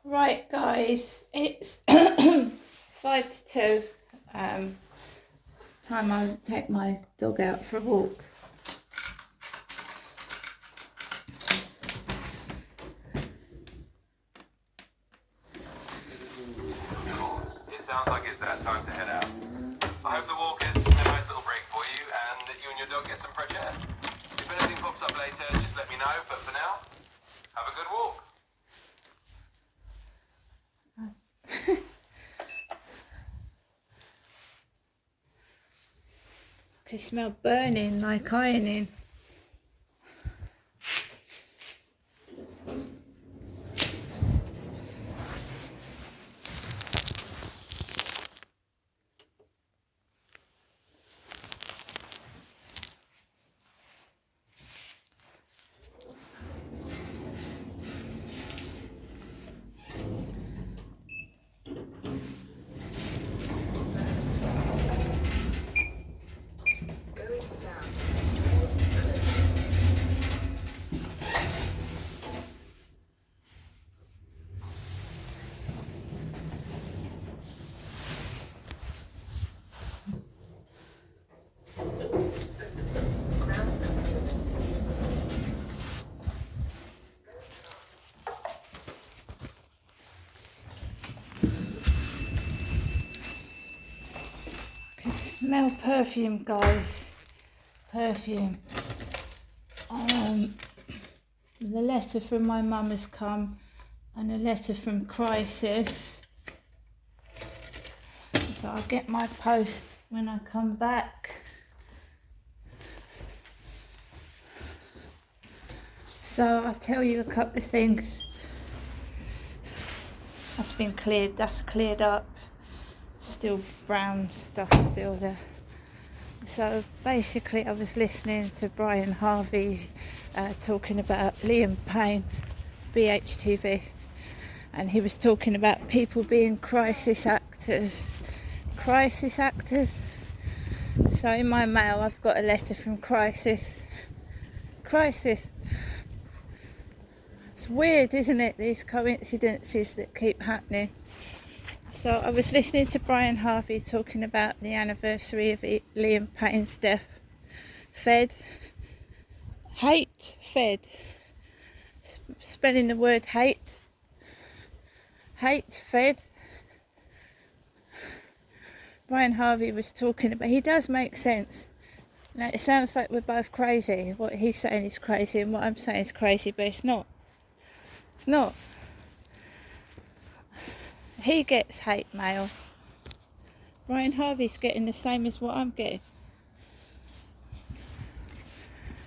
Right, guys, it's 5 to 2. Time I take my dog out for a walk. It sounds like it's that time to head out. I hope the walk is a nice little break for you and that you and your dog get some fresh air. If anything pops up later, just let me know, but for now, have a good walk. I can smell burning like ironing. I can smell perfume, guys. Perfume. The letter from my mum has come, and a letter from Crisis. So I'll get my post when I come back. So I'll tell you a couple of things. That's cleared up. Still brown stuff still there. So basically I was listening to Brian Harvey talking about Liam Payne, BHTV, and he was talking about people being crisis actors. Crisis actors. So in my mail I've got a letter from Crisis. Crisis. It's weird, isn't it, these coincidences that keep happening. So I was listening to Brian Harvey talking about the anniversary of Liam Payne's death. Fed. Hate. Fed. Spelling the word hate. Hate. Fed. Brian Harvey was talking about, he does make sense. Now it sounds like we're both crazy. What he's saying is crazy and what I'm saying is crazy, but it's not. It's not. He gets hate mail. Brian Harvey's getting the same as what I'm getting.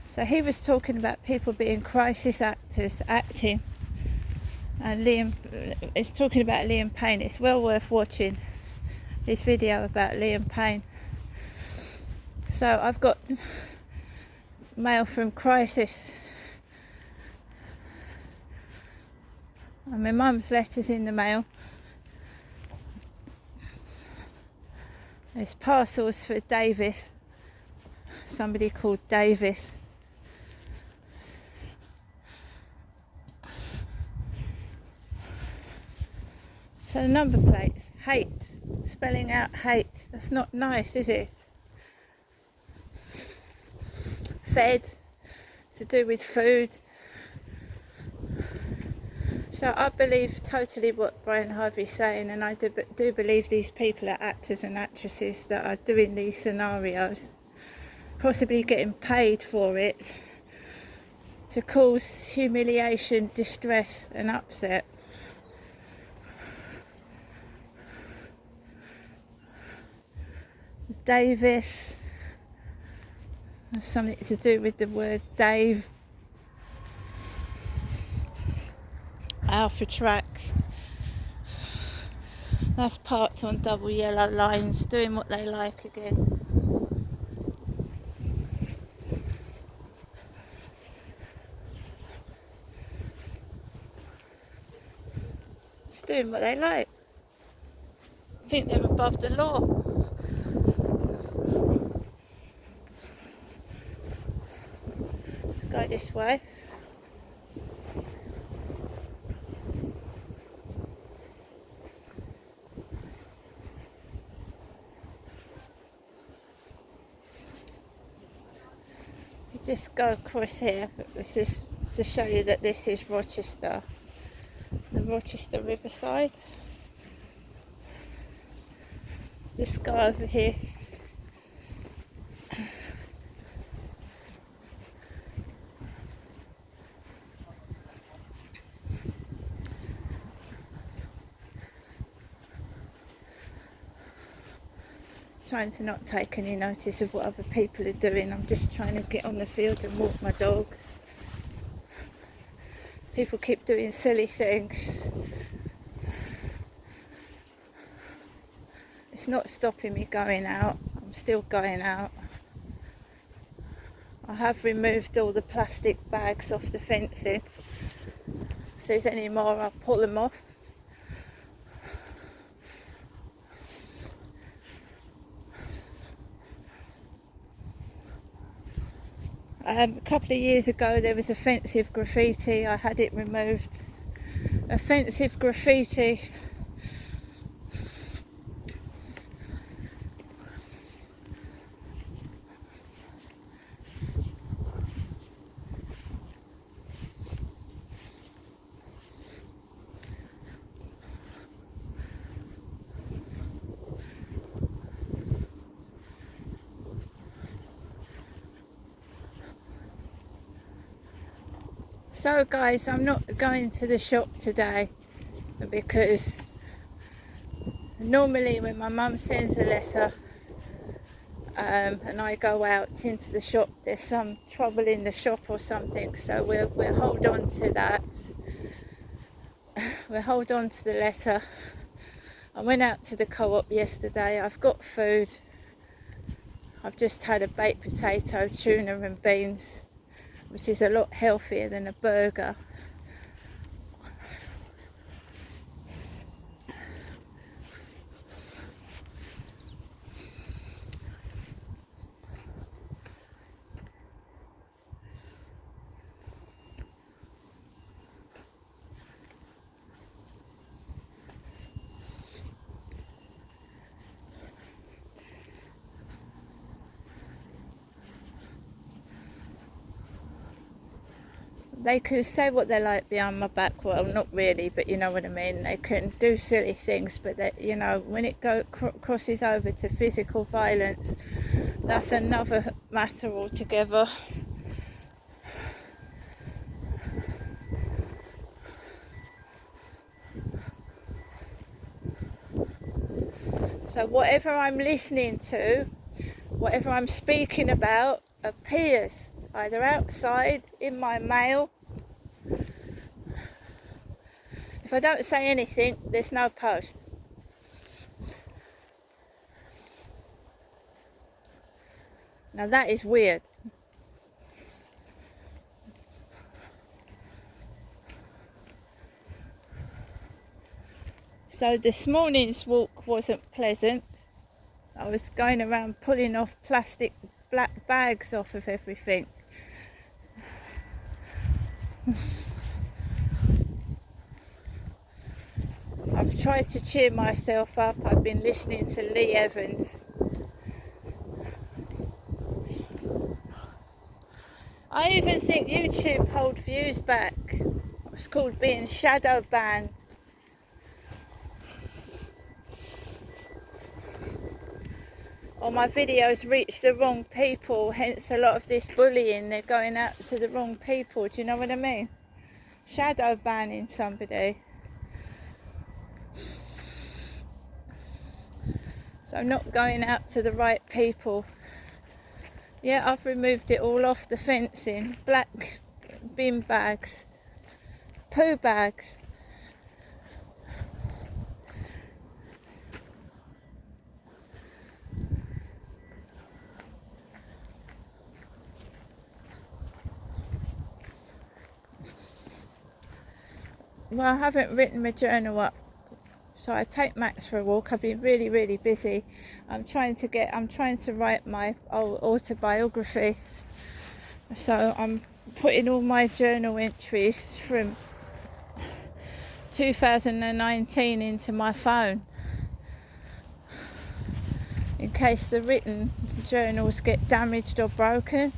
So he was talking about people being crisis actors, acting. And Liam is talking about Liam Payne. It's well worth watching this video about Liam Payne. So I've got mail from Crisis. And my mum's letter's in the mail. There's parcels for Davis. Somebody called Davis. So number plates, hate, spelling out hate. That's not nice, is it? Fed, to do with food. So I believe totally what Brian Harvey's saying, and I do believe these people are actors and actresses that are doing these scenarios, possibly getting paid for it, to cause humiliation, distress and upset. Davis, there's something to do with the word Dave. Alpha Track, that's parked on double yellow lines, doing what they like again. It's doing what they like. I think they're above the law. Let's go this way. just go across here, but this is to show you that this is Rochester, the Rochester Riverside. Just go over here. Trying to not take any notice of what other people are doing. I'm just trying to get on the field and walk my dog. People keep doing silly things. It's not stopping me going out. I'm still going out. I have removed all the plastic bags off the fencing. If there's any more, I'll pull them off. A couple of years ago there was offensive graffiti. I had it removed. Offensive graffiti. So guys, I'm not going to the shop today because normally when my mum sends a letter and I go out into the shop, there's some trouble in the shop or something, so we'll hold on to that. We'll hold on to the letter. I went out to the co-op yesterday. I've got food. I've just had a baked potato, tuna and beans, which is a lot healthier than a burger. They could say what they like behind my back. Well, not really, but you know what I mean. They can do silly things, but they, you know, when it crosses over to physical violence, that's another matter altogether. So whatever I'm listening to, whatever I'm speaking about, appears either outside, in my mail. If I don't say anything, there's no post. Now that is weird. So this morning's walk wasn't pleasant. I was going around pulling off plastic black bags off of everything. I've tried to cheer myself up. I've been listening to Lee Evans. I even think YouTube hold views back. It's called being shadow banned. Or my videos reach the wrong people, hence a lot of this bullying. They're going out to the wrong people. Do you know what I mean? Shadow banning somebody. So not going out to the right people. Yeah, I've removed it all off the fencing. Black bin bags, poo bags. Well, I haven't written my journal up, so I take Max for a walk. I've been really busy. I'm trying to write my autobiography, so I'm putting all my journal entries from 2019 into my phone in case the written journals get damaged or broken.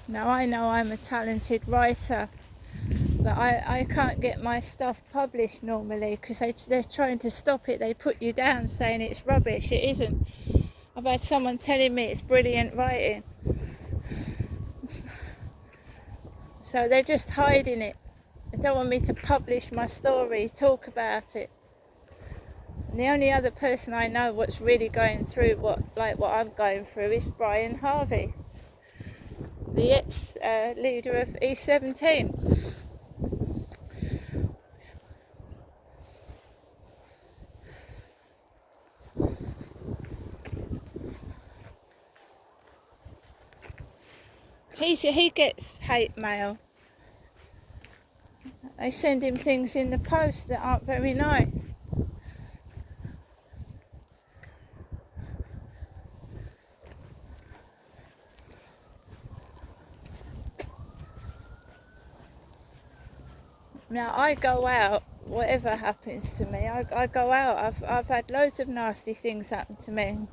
Now I know I'm a talented writer, but I can't get my stuff published normally because they're trying to stop it. They put you down saying it's rubbish. It isn't. I've had someone telling me it's brilliant writing. So they're just hiding it. They don't want me to publish my story, talk about it. And the only other person I know what's really going through what I'm going through is Brian Harvey, the ex-leader of E17. He gets hate mail. They send him things in the post that aren't very nice. Now I go out, whatever happens to me, I go out. I've had loads of nasty things happen to me.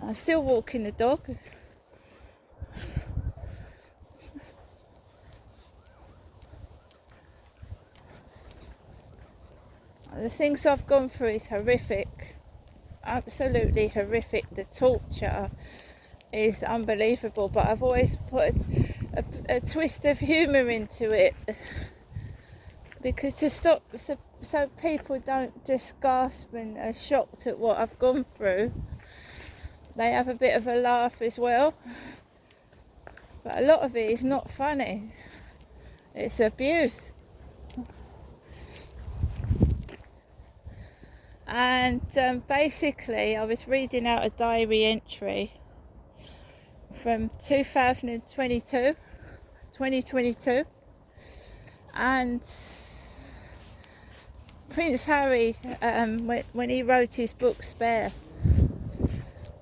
I'm still walking the dog. The things I've gone through is horrific, absolutely horrific. The torture is unbelievable, but I've always put a twist of humour into it, because to stop so people don't just gasp and are shocked at what I've gone through, they have a bit of a laugh as well. But a lot of it is not funny, it's abuse. And basically I was reading out a diary entry from 2022, and Prince Harry, when he wrote his book Spare,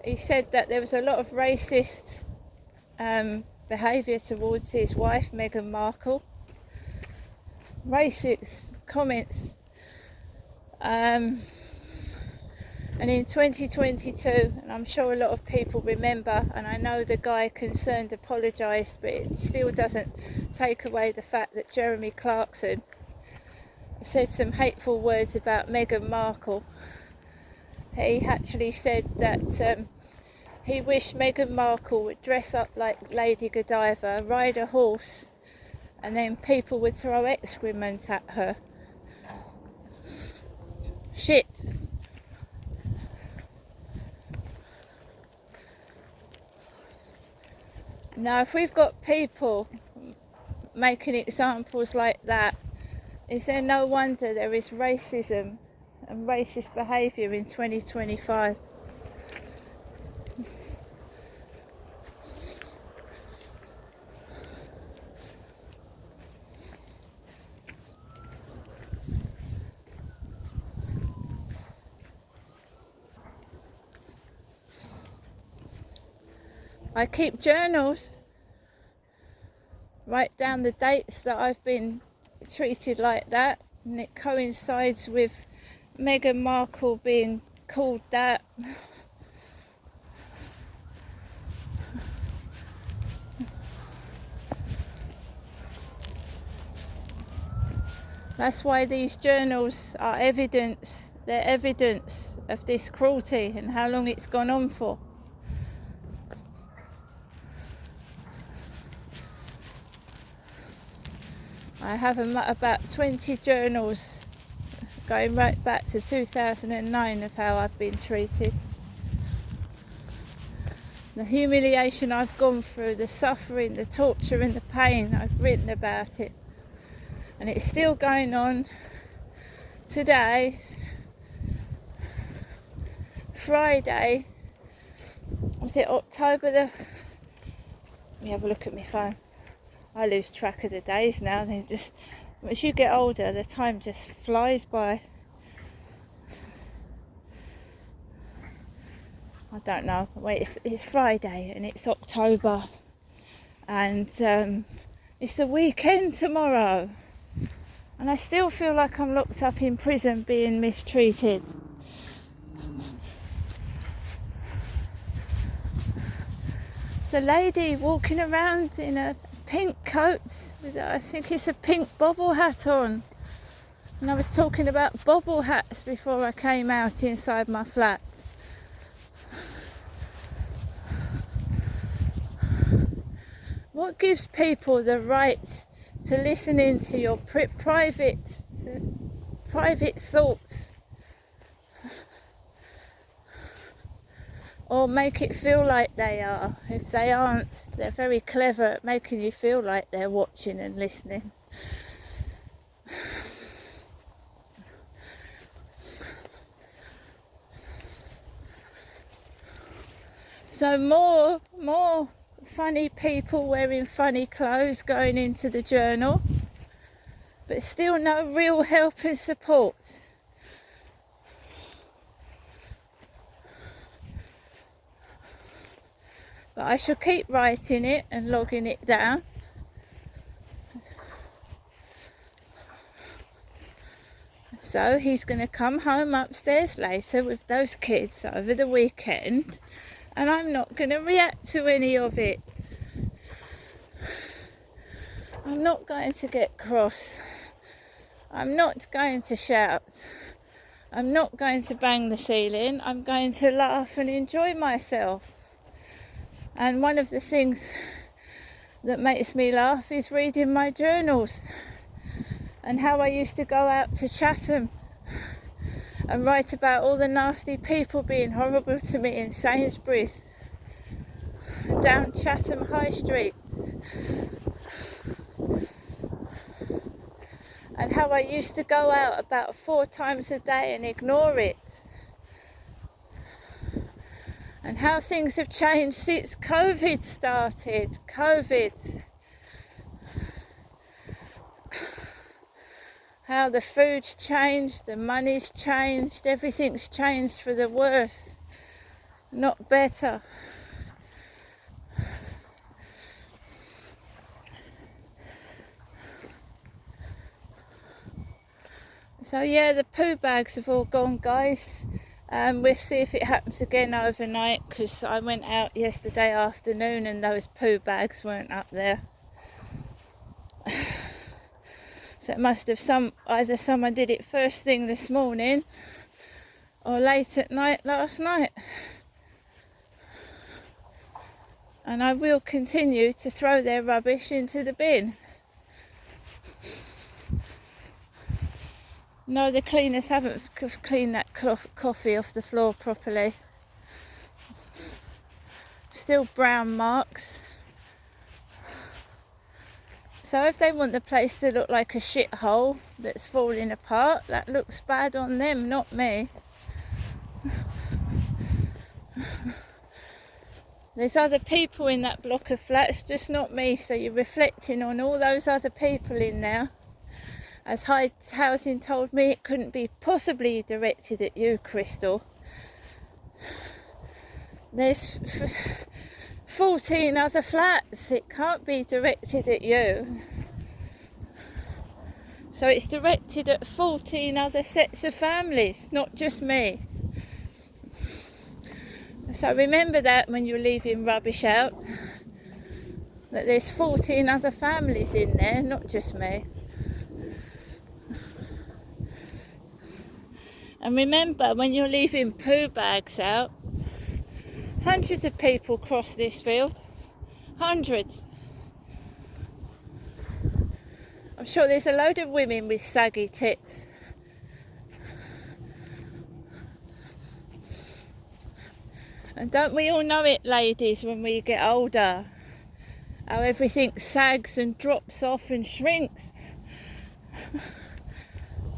he said that there was a lot of racist behaviour towards his wife Meghan Markle, racist comments, and in 2022, and I'm sure a lot of people remember, and I know the guy concerned apologised, but it still doesn't take away the fact that Jeremy Clarkson said some hateful words about Meghan Markle. He actually said that he wished Meghan Markle would dress up like Lady Godiva, ride a horse, and then people would throw excrement at her. Shit. Now, if we've got people making examples like that, is there no wonder there is racism and racist behaviour in 2025? I keep journals, write down the dates that I've been treated like that, and it coincides with Meghan Markle being called that. That's why these journals are evidence, they're evidence of this cruelty and how long it's gone on for. I have about 20 journals going right back to 2009 of how I've been treated. The humiliation I've gone through, the suffering, the torture and the pain, I've written about it. And it's still going on today, Friday, was it October the... Let me have a look at my phone. I lose track of the days now. They just, as you get older, the time just flies by. I don't know. Wait, it's Friday and it's October, and it's the weekend tomorrow, and I still feel like I'm locked up in prison being mistreated. a lady walking around in a pink coat with, I think it's a pink bobble hat on. And I was talking about bobble hats before I came out inside my flat. What gives people the right to listen into your private thoughts? Or make it feel like they are. If they aren't, they're very clever at making you feel like they're watching and listening. So more funny people wearing funny clothes going into the journal, but still no real help and support. But I shall keep writing it and logging it down. So he's going to come home upstairs later with those kids over the weekend, and I'm not going to react to any of it. I'm not going to get cross. I'm not going to shout. I'm not going to bang the ceiling. I'm going to laugh and enjoy myself. And one of the things that makes me laugh is reading my journals and how I used to go out to Chatham and write about all the nasty people being horrible to me in Sainsbury's, down Chatham High Street, and how I used to go out about 4 times a day and ignore it, and how things have changed since COVID started. How the food's changed, the money's changed, everything's changed for the worse, not better. So yeah, the poo bags have all gone, guys. We'll see if it happens again overnight, because I went out yesterday afternoon and those poo bags weren't up there. So it must have either someone did it first thing this morning or late at night last night. And I will continue to throw their rubbish into the bin. No, the cleaners haven't cleaned that coffee off the floor properly. Still brown marks. So if they want the place to look like a shithole that's falling apart, that looks bad on them, not me. There's other people in that block of flats, just not me, so you're reflecting on all those other people in there. As Hyde Housing told me, it couldn't be possibly directed at you, Crystal. There's 14 other flats, it can't be directed at you. So it's directed at 14 other sets of families, not just me. So remember that when you're leaving rubbish out, that there's 14 other families in there, not just me. And remember, when you're leaving poo bags out, hundreds of people cross this field. Hundreds. I'm sure there's a load of women with saggy tits. And don't we all know it, ladies, when we get older? How everything sags and drops off and shrinks.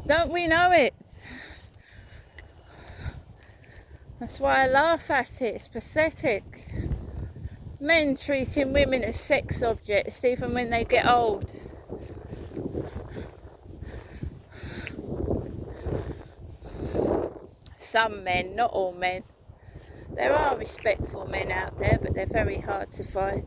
Don't we know it? That's why I laugh at it. It's pathetic. Men treating women as sex objects even when they get old. Some men, not all men. There are respectful men out there, but they're very hard to find.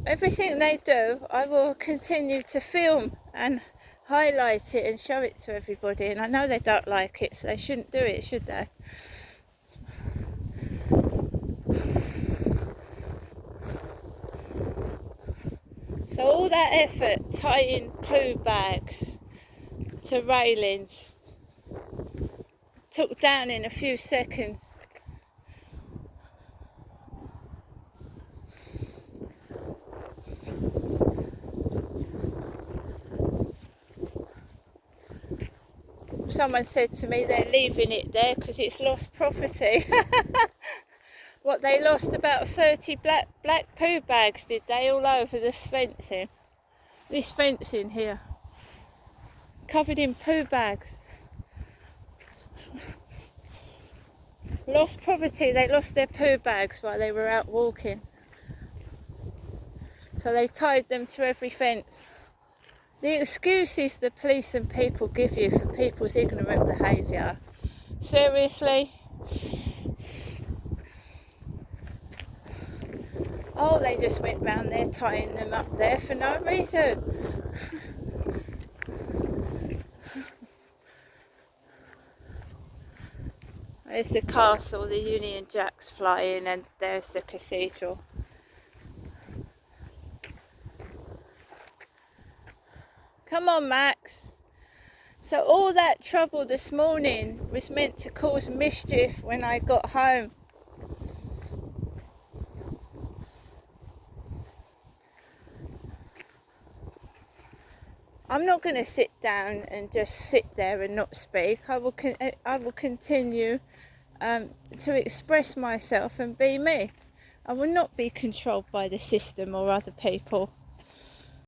everything they do, I will continue to film and highlight it and show it to everybody. And I know they don't like it, so they shouldn't do it, should they? So all that effort tying poo bags to railings took down in a few seconds. Someone said to me they're leaving it there because it's lost property. What, they lost about 30 black poo bags, did they, all over this fencing? This fencing here, covered in poo bags. Lost property, they lost their poo bags while they were out walking. So they tied them to every fence. The excuses the police and people give you for people's ignorant behaviour. Seriously? Oh, they just went round there tying them up there for no reason. There's the castle, the Union Jacks flying, and there's the cathedral. Come on, Max. So all that trouble this morning was meant to cause mischief when I got home. I'm not going to sit down and just sit there and not speak. I will continue to express myself and be me. I will not be controlled by the system or other people.